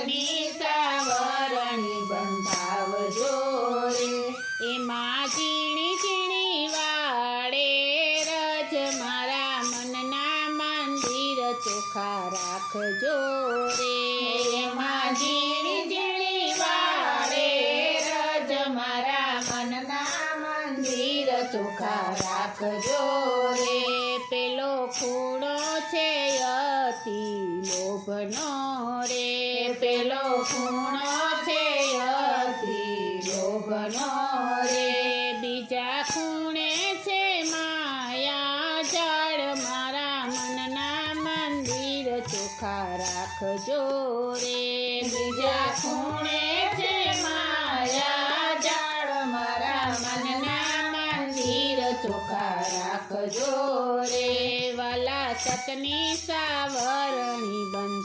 ચટની સાવરણી બંધાવજો રે એમાં ઝીણી ઝીણી વાળે રજ મારા મનના મંદિર ચોખ્ખા રાખજો રે એમાં ઝીણી ઝીણી વાળે રજ મારા મનના મંદિર ચોખ્ખા રાખજો રે પેલો ખૂણો છે અતિ લોભનો રે પેલો ખૂણો છે અતિ લોભનો રે બીજા ખૂણે છે માયા જાળ મારા મનના મંદિર ચોખ્ખા રાખજો રે બીજા ખૂણે છે માયા જાળ મારા મનના મંદિર ચોખ્ખા રાખજો રે વાલા ચટની સાવરણી બંધા